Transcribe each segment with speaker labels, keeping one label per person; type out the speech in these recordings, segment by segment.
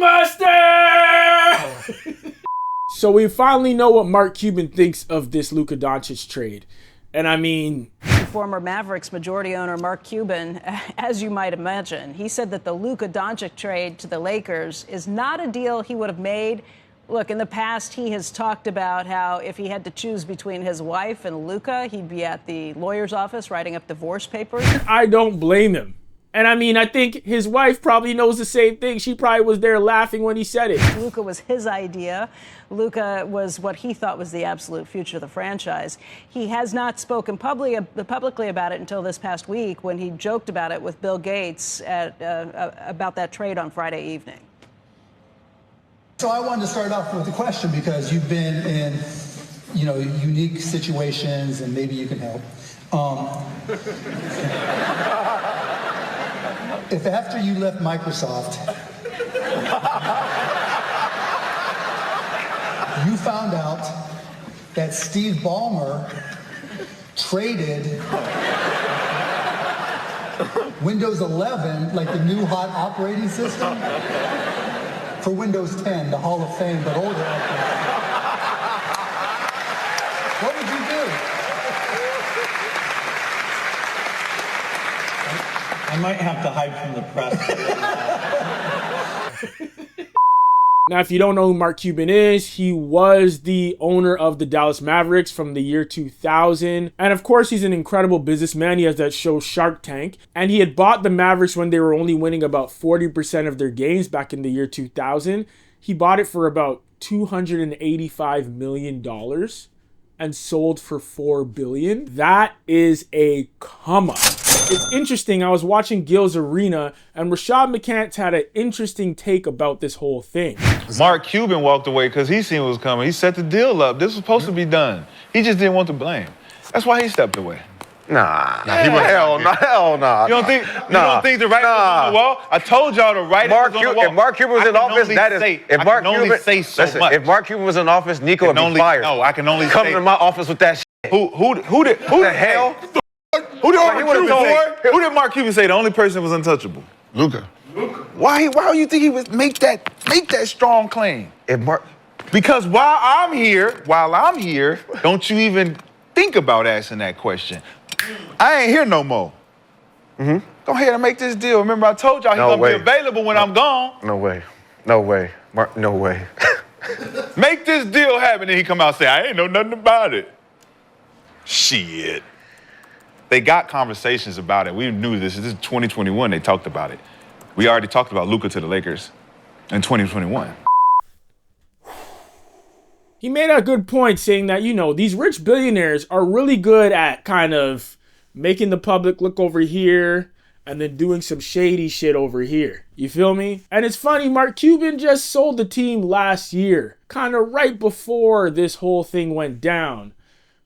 Speaker 1: Master! So we finally know what Mark Cuban thinks of this Luka Doncic trade. And I mean...
Speaker 2: Former Mavericks majority owner Mark Cuban, as you might imagine, he said that the Luka Doncic trade to the Lakers is not a deal he would have made. Look, in the past, he has talked about how if he had to choose between his wife and Luka, he'd be at the lawyer's office writing up divorce papers.
Speaker 1: I don't blame him. And I mean, I think his wife probably knows the same thing. She probably was there laughing when he said it.
Speaker 2: Luka was his idea. Luka was what he thought was the absolute future of the franchise. He has not spoken publicly about it until this past week when he joked about it with Bill Gates about that trade on Friday evening.
Speaker 3: So I wanted to start off with a question because you've been in, unique situations and maybe you can help. If after you left Microsoft, you found out that Steve Ballmer traded Windows 11, like the new hot operating system, for Windows 10, the Hall of Fame, but older operating. What would you do?
Speaker 4: I might have to hide from the press.
Speaker 1: Now, if you don't know who Mark Cuban is, he was the owner of the Dallas Mavericks from the year 2000. And of course, he's an incredible businessman. He has that show Shark Tank. And he had bought the Mavericks when they were only winning about 40% of their games back in the year 2000. He bought it for about $285 million and sold for $4 billion. That is a come up. It's interesting, I was watching Gil's Arena, and Rashad McCants had an interesting take about this whole thing.
Speaker 5: Mark Cuban walked away because he seen what was coming. He set the deal up. This was supposed to be done. He just didn't want the blame. That's why he stepped away.
Speaker 6: Nah, hell no.
Speaker 5: You don't think the writing was on the wall? I told y'all the writing was on the wall.
Speaker 6: If Mark Cuban was in office, if Mark Cuban was in office, Nico would be fired.
Speaker 5: No, I can only
Speaker 6: come to my office with that shit.
Speaker 5: Who the hell? Who did Mark Cuban say the only person was untouchable?
Speaker 6: Luka.
Speaker 5: Why do you think he would make that strong claim? Because while I'm here, don't you even think about asking that question. I ain't here no more. Go ahead and make this deal. Remember, I told y'all he's gonna be available when I'm gone.
Speaker 6: No way, Mark. No way.
Speaker 5: Make this deal happen, and he come out and say, I ain't know nothing about it. Shit. They got conversations about it. We knew this. This is 2021. They talked about it. We already talked about Luka to the Lakers in 2021.
Speaker 1: He made a good point saying that, these rich billionaires are really good at kind of making the public look over here and then doing some shady shit over here. You feel me? And it's funny, Mark Cuban just sold the team last year, kind of right before this whole thing went down.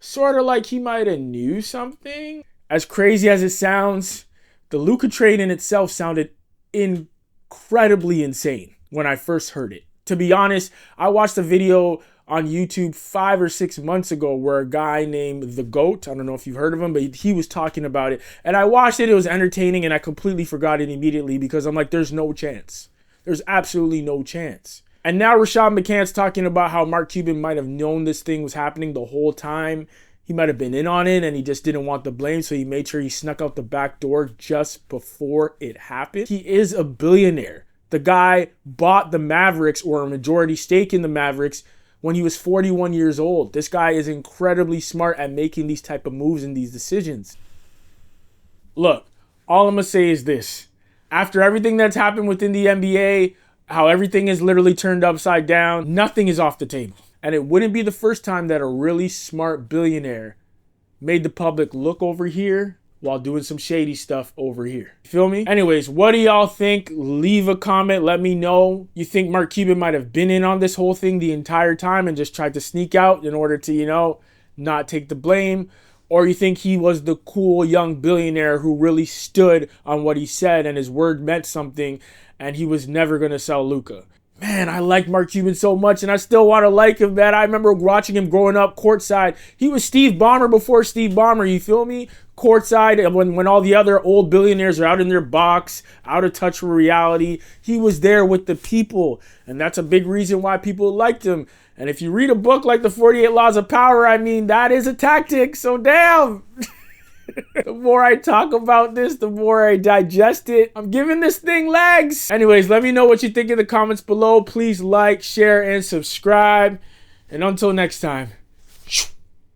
Speaker 1: Sort of like he might have knew something. As crazy as it sounds, the Luka trade in itself sounded incredibly insane when I first heard it. To be honest, I watched a video on YouTube 5 or 6 months ago where a guy named The GOAT, I don't know if you've heard of him, but he was talking about it. And I watched it, it was entertaining, and I completely forgot it immediately because I'm like, there's no chance. There's absolutely no chance. And now Rashad McCants talking about how Mark Cuban might have known this thing was happening the whole time. He might have been in on it and he just didn't want the blame, so he made sure he snuck out the back door just before it happened. He is a billionaire. The guy bought the Mavericks, or a majority stake in the Mavericks, when he was 41 years old. This guy is incredibly smart at making these type of moves and these decisions. Look, all I'm going to say is this. After everything that's happened within the NBA, how everything is literally turned upside down, nothing is off the table. And it wouldn't be the first time that a really smart billionaire made the public look over here while doing some shady stuff over here. You feel me? Anyways, what do y'all think? Leave a comment. Let me know. You think Mark Cuban might have been in on this whole thing the entire time and just tried to sneak out in order to, not take the blame? Or you think he was the cool young billionaire who really stood on what he said and his word meant something and he was never going to sell Luka? man, I like Mark Cuban so much, and I still want to like him, man. I remember watching him growing up courtside. He was Steve Ballmer before Steve Ballmer, you feel me? Courtside, when all the other old billionaires are out in their box, out of touch with reality, he was there with the people, and that's a big reason why people liked him. And if you read a book like The 48 Laws of Power, I mean, that is a tactic, so damn. The more I talk about this, the more I digest it. I'm giving this thing legs. Anyways, let me know what you think in the comments below. Please like, share, and subscribe. And until next time.